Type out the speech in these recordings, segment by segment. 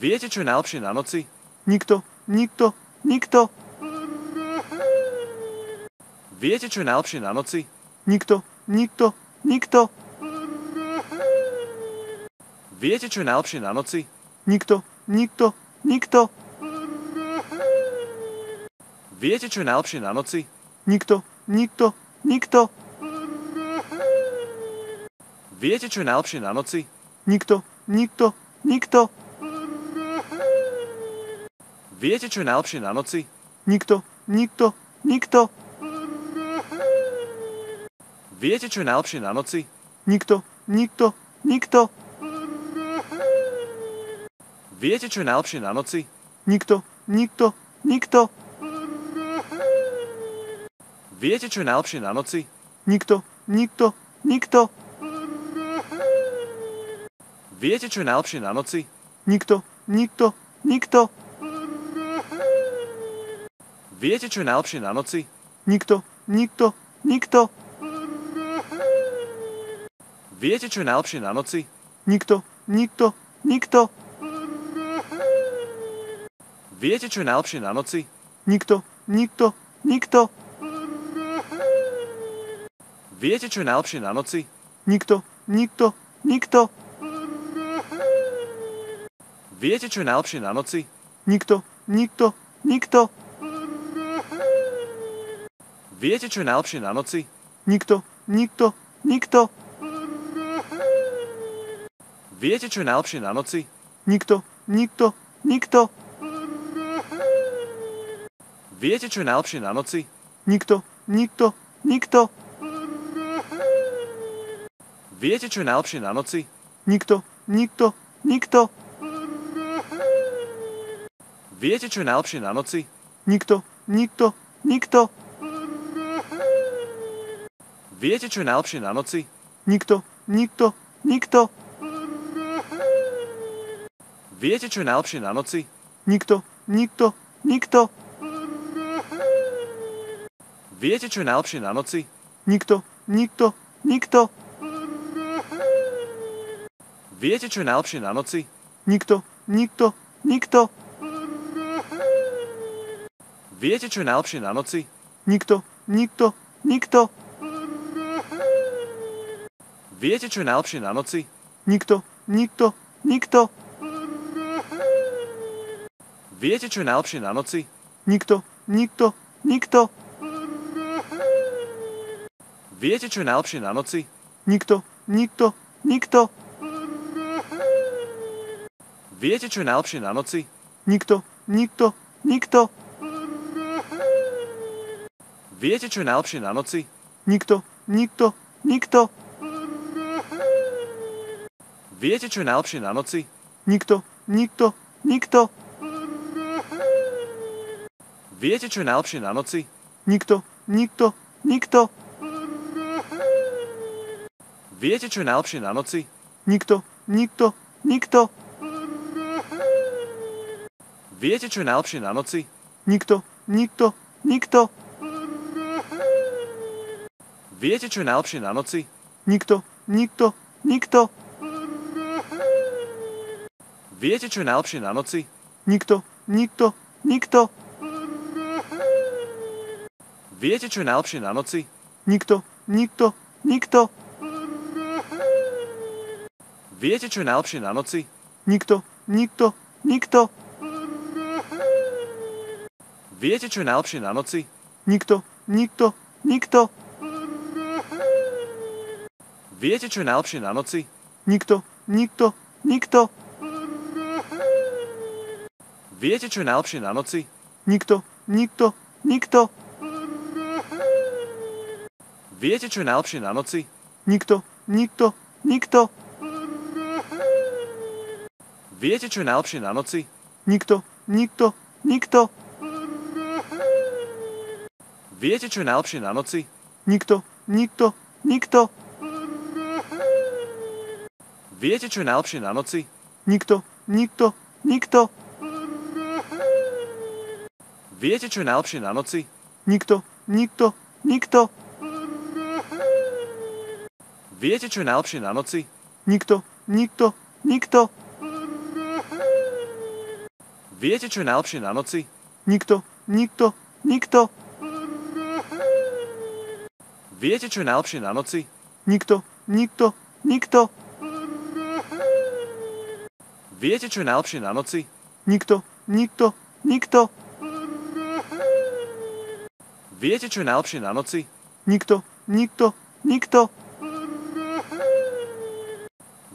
Viete, čo je najlepšie na noci? Nikto, nikto, nikto, Viete, čo je najlepšie na noci? nikto, nikto, nikto, Viete, čo je najlepšie na noci? nikto, nikto, nikto, Viete, čo je najlepšie na noci? nikto, nikto, nikto, Viete, čo je najlepšie na noci? nikto, nikto, nikto, Viete, čo je najlepšie na noci? nikto, nikto, nikto, Viete, čo je najlepšie na noci? nikto, nikto, nikto, Viete, čo je najlepšie na noci? nikto, nikto, nikto, Viete, čo je najlepšie na noci? nikto, nikto, nikto, Viete, čo je najlepšie na noci? nikto, nikto, nikto, Viete, čo je najlepšie na noci? nikto, nikto, nikto, Viete, čo je najlepšie na noci? nikto, nikto, nikto, Viete, čo je najlepšie na noci? nikto, nikto, nikto, Viete, čo je najlepšie na noci? nikto, nikto, nikto, Viete, čo je najlepšie na noci? nikto, nikto, nikto, Viete, čo je najlepšie na noci? nikto, nikto, nikto, Viete, čo je najlepšie na noci? nikto, nikto, nikto, Viete, čo je najlepšie na noci? nikto, nikto, nikto, Viete, čo je najlepšie na noci? nikto, nikto, nikto, Viete, čo je najlepšie na noci? nikto, nikto, nikto, Viete, čo je najlepšie na noci? nikto, nikto, nikto, Viete, čo je najlepšie na noci? nikto, nikto, nikto, Viete, čo je najlepšie na noci? nikto, nikto, nikto, Viete, čo je najlepšie na noci? nikto, nikto, nikto, Viete, čo je najlepšie na noci? nikto, nikto, nikto, Viete, čo je najlepšie na noci? nikto, nikto, nikto, Viete, čo je najlepšie na noci? nikto, nikto, nikto, Viete, čo je najlepšie na noci? nikto, nikto, nikto, Viete, čo je najlepšie na noci? nikto, nikto, nikto, Viete, čo je najlepšie na noci? nikto, nikto, nikto, Viete, čo je najlepšie na noci? nikto, nikto, nikto, Viete, čo je najlepšie na noci? nikto, nikto, nikto, Viete, čo je najlepšie na noci? nikto, nikto, nikto, Viete, čo je najlepšie na noci? nikto, nikto, nikto, Viete, čo je najlepšie na noci? nikto, nikto, nikto, Viete, čo je najlepšie na noci? nikto, nikto, nikto, Viete, čo je najlepšie na noci? nikto, nikto, nikto, Viete, čo je najlepšie na noci? nikto, nikto, nikto, Viete, čo je najlepšie na noci? nikto, nikto, nikto, Viete, čo je najlepšie na noci? nikto, nikto, nikto, Viete, čo je najlepšie na noci? nikto, nikto, nikto, Viete, čo je najlepšie na noci? nikto, nikto, nikto, Viete, čo je najlepšie na noci? nikto, nikto, nikto, Viete, čo je najlepšie na noci? nikto, nikto, nikto, Viete, čo je najlepšie na noci? nikto, nikto, nikto, Viete, čo je najlepšie na noci? nikto, nikto, nikto, Viete, čo je najlepšie na noci? nikto, nikto, nikto, Viete, čo je najlepšie na noci? Nikto, nikto, nikto, Viete, čo je najlepšie na noci? nikto, nikto, nikto, Viete, čo je najlepšie na noci? nikto, nikto, nikto, Viete, čo je najlepšie na noci? nikto, nikto, nikto,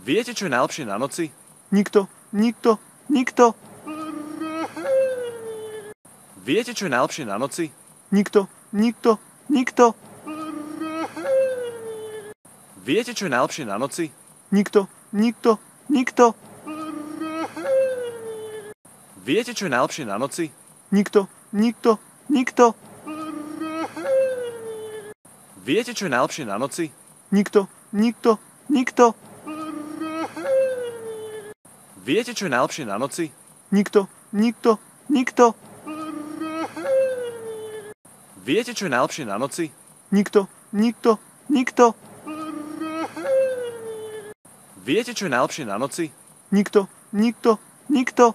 Viete, čo je najlepšie na noci? nikto, nikto, nikto, Viete, čo je najlepšie na noci? nikto, nikto, nikto, Viete, čo je najlepšie na noci? nikto, nikto, nikto, Viete, čo je najlepšie na noci? nikto, nikto, nikto, Viete, čo je najlepšie na noci? nikto, nikto, nikto, Viete, čo je najlepšie na noci? nikto, nikto, nikto, Viete, čo je najlepšie na noci? nikto, nikto, nikto, Viete, čo je najlepšie na noci? nikto, nikto, nikto,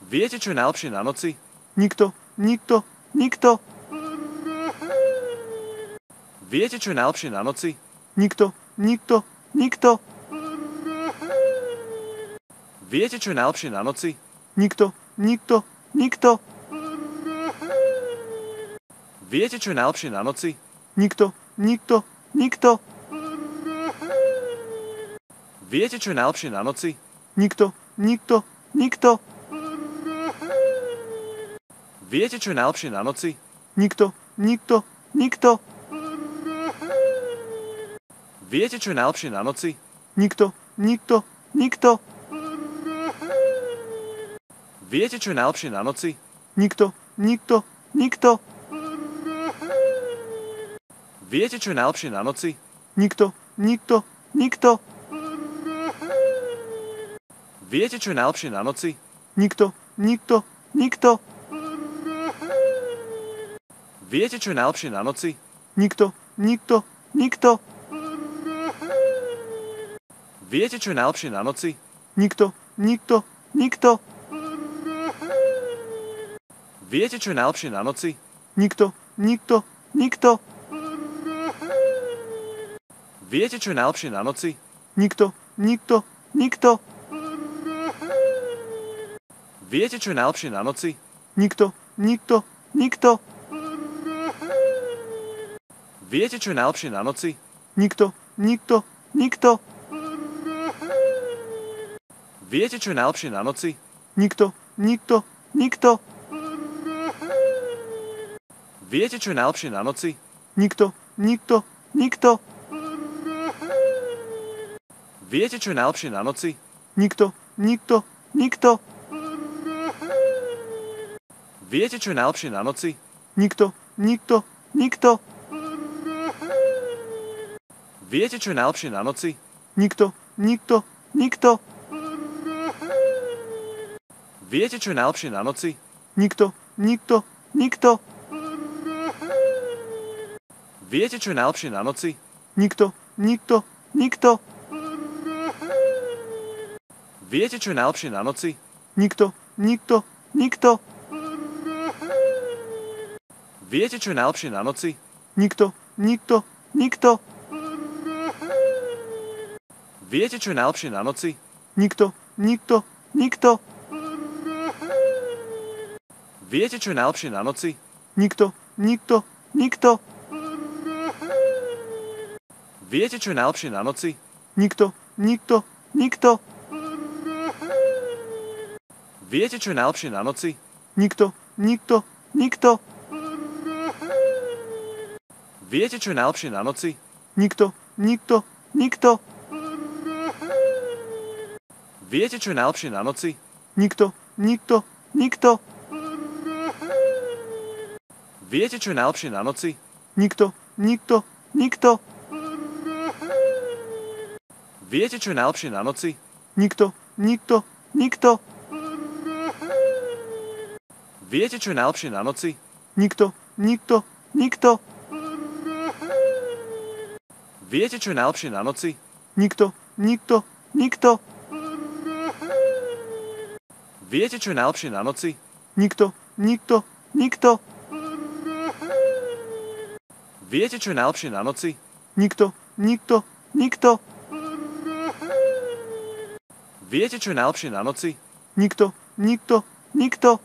Viete, čo je najlepšie na noci? nikto, nikto, nikto, Viete, čo je najlepšie na noci? nikto, nikto, nikto, Viete, čo je najlepšie na noci? nikto, nikto, nikto, Viete, čo je najlepšie na noci? nikto, nikto, nikto, Viete, čo je najlepšie na noci? nikto, nikto, nikto, Viete, čo je najlepšie na noci? nikto, nikto, nikto, Viete, čo je najlepšie na noci? nikto, nikto, nikto, Viete, čo je najlepšie na noci? nikto, nikto, nikto, Viete, čo je najlepšie na noci? nikto, nikto, nikto, Viete, čo je najlepšie na noci? nikto, nikto, nikto, Viete, čo je najlepšie na noci? nikto, nikto, nikto, Viete, čo je najlepšie na noci? nikto, nikto, nikto, Viete, čo je najlepšie na noci? nikto, nikto, nikto, Viete, čo je najlepšie na noci? nikto, nikto, nikto, Viete, čo je najlepšie na noci? nikto, nikto, nikto, Viete, čo je najlepšie na noci? nikto, nikto, nikto, Viete, čo je najlepšie na noci? nikto, nikto, nikto, Viete, čo je najlepšie na noci? nikto, nikto, nikto, Viete, čo je najlepšie na noci? nikto, nikto, nikto, Viete, čo je najlepšie na noci? nikto, nikto, nikto, Viete, čo je najlepšie na noci? nikto, nikto, nikto, Viete, čo je najlepšie na noci? nikto, nikto, nikto, Viete, čo je najlepšie na noci? nikto, nikto, nikto, Viete, čo je najlepšie na noci? nikto, nikto, nikto, Viete, čo je najlepšie na noci? nikto, nikto, nikto, Viete, čo je najlepšie na noci? nikto, nikto, nikto, Viete, čo je najlepšie na noci? nikto, nikto, nikto, Viete, čo je najlepšie na noci? nikto, nikto, nikto, Viete, čo je najlepšie na noci? nikto, nikto, nikto, Viete, čo je najlepšie na noci? nikto, nikto, nikto, Viete, čo je najlepšie na noci? nikto, nikto, nikto, Viete, čo je najlepšie na noci? nikto, nikto, nikto, Viete, čo je najlepšie na noci? nikto, nikto, nikto, Viete, čo je najlepšie na noci? nikto, nikto, nikto, Viete, čo je najlepšie na noci? nikto, nikto, nikto, Viete, čo je najlepšie na noci? Nikto, nikto, nikto, Viete, čo je najlepšie na noci? nikto, nikto, nikto, Viete, čo je najlepšie na noci? nikto, nikto, nikto,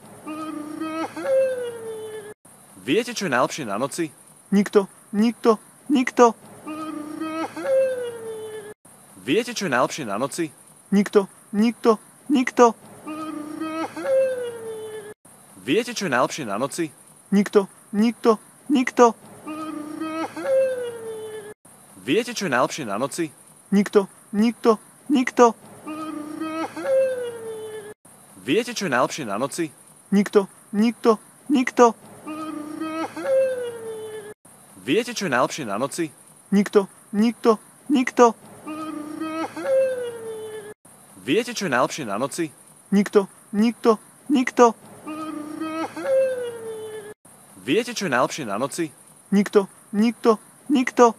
Viete, čo je najlepšie na noci? nikto, nikto, nikto, Viete, čo je najlepšie na noci? nikto, nikto, nikto, Viete, čo je najlepšie na noci? nikto, nikto, nikto, Viete, čo je najlepšie na noci? nikto, nikto, nikto, Viete, čo je najlepšie na noci? nikto, nikto, nikto, Viete, čo je najlepšie na noci? nikto, nikto, nikto, Viete, čo je najlepšie na noci? nikto, nikto, nikto, Viete, čo je najlepšie na noci? nikto, nikto, nikto,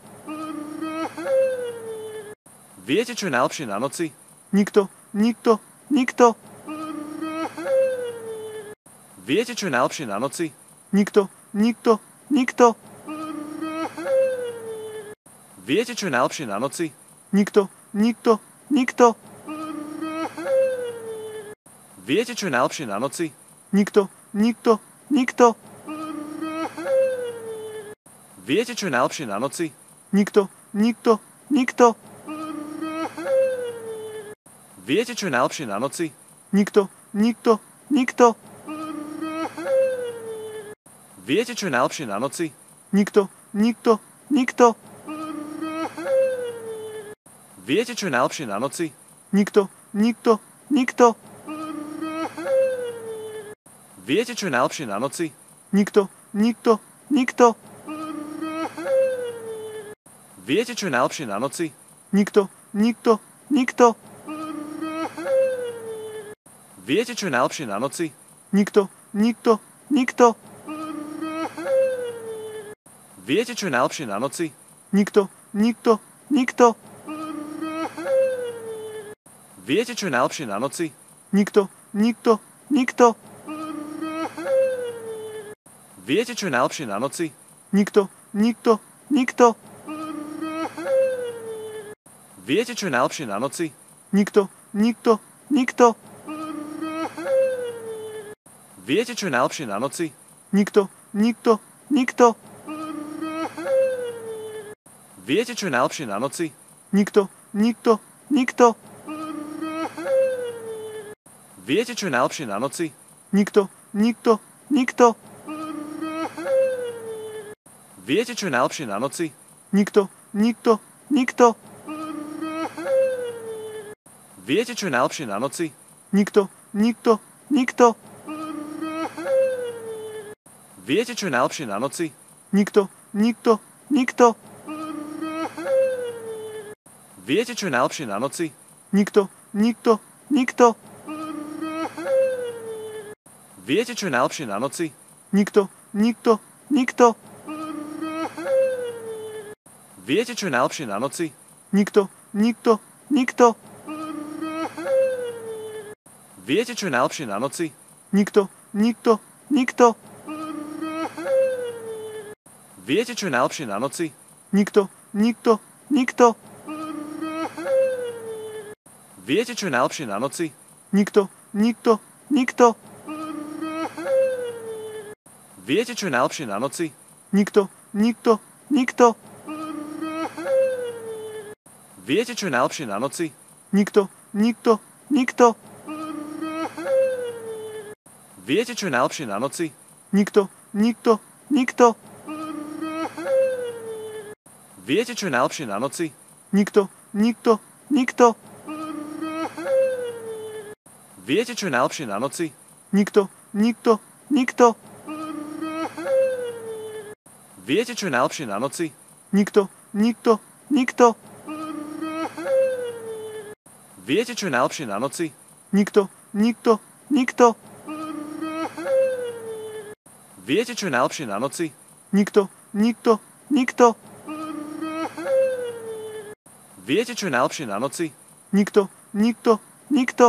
Viete, čo je najlepšie na noci? nikto, nikto, nikto, Viete, čo je najlepšie na noci? nikto, nikto, nikto, Viete, čo je najlepšie na noci? nikto, nikto, nikto, Viete, čo je najlepšie na noci? nikto, nikto, nikto, Viete, čo je najlepšie na noci? nikto, nikto, nikto, Viete, čo je najlepšie na noci? nikto, nikto, nikto, Viete, čo je najlepšie na noci? nikto, nikto, nikto, Viete, čo je najlepšie na noci? nikto, nikto, nikto, Viete, čo je najlepšie na noci? nikto, nikto, nikto, Viete, čo je najlepšie na noci? nikto, nikto, nikto, Viete, čo je najlepšie na noci? nikto, nikto, nikto, Viete, čo je najlepšie na noci? nikto, nikto, nikto, Viete, čo je najlepšie na noci? nikto, nikto, nikto, Viete, čo je najlepšie na noci? nikto, nikto, nikto, Viete, čo je najlepšie na noci? nikto, nikto, nikto, Viete, čo je najlepšie na noci? nikto, nikto, nikto, Viete, čo je najlepšie na noci? nikto, nikto, nikto, Viete, čo je najlepšie na noci? nikto, nikto, nikto, Viete, čo je najlepšie na noci? nikto, nikto, nikto, Viete, čo je najlepšie na noci? nikto, nikto, nikto, Viete, čo je najlepšie na noci? nikto, nikto, nikto, Viete, čo je najlepšie na noci? nikto, nikto, nikto, Viete, čo je najlepšie na noci? nikto, nikto, nikto, Viete, čo je najlepšie na noci? nikto, nikto, nikto, Viete, čo je najlepšie na noci? nikto, nikto, nikto, Viete, čo je najlepšie na noci? nikto, nikto, nikto, Viete, čo je najlepšie na noci? nikto, nikto, nikto, Viete, čo je najlepšie na noci? nikto, nikto, nikto, Viete, čo je najlepšie na noci? nikto, nikto, nikto, Viete, čo je najlepšie na noci? nikto, nikto, nikto, Viete, čo je najlepšie na noci? nikto, nikto, nikto, Viete, čo je najlepšie na noci? nikto, nikto, nikto, Viete, čo je najlepšie na noci? nikto, nikto, nikto, Viete, čo je najlepšie na noci? nikto, nikto, nikto, Viete, čo je najlepšie na noci? nikto, nikto, nikto, Viete, čo je najlepšie na noci? nikto, nikto, nikto,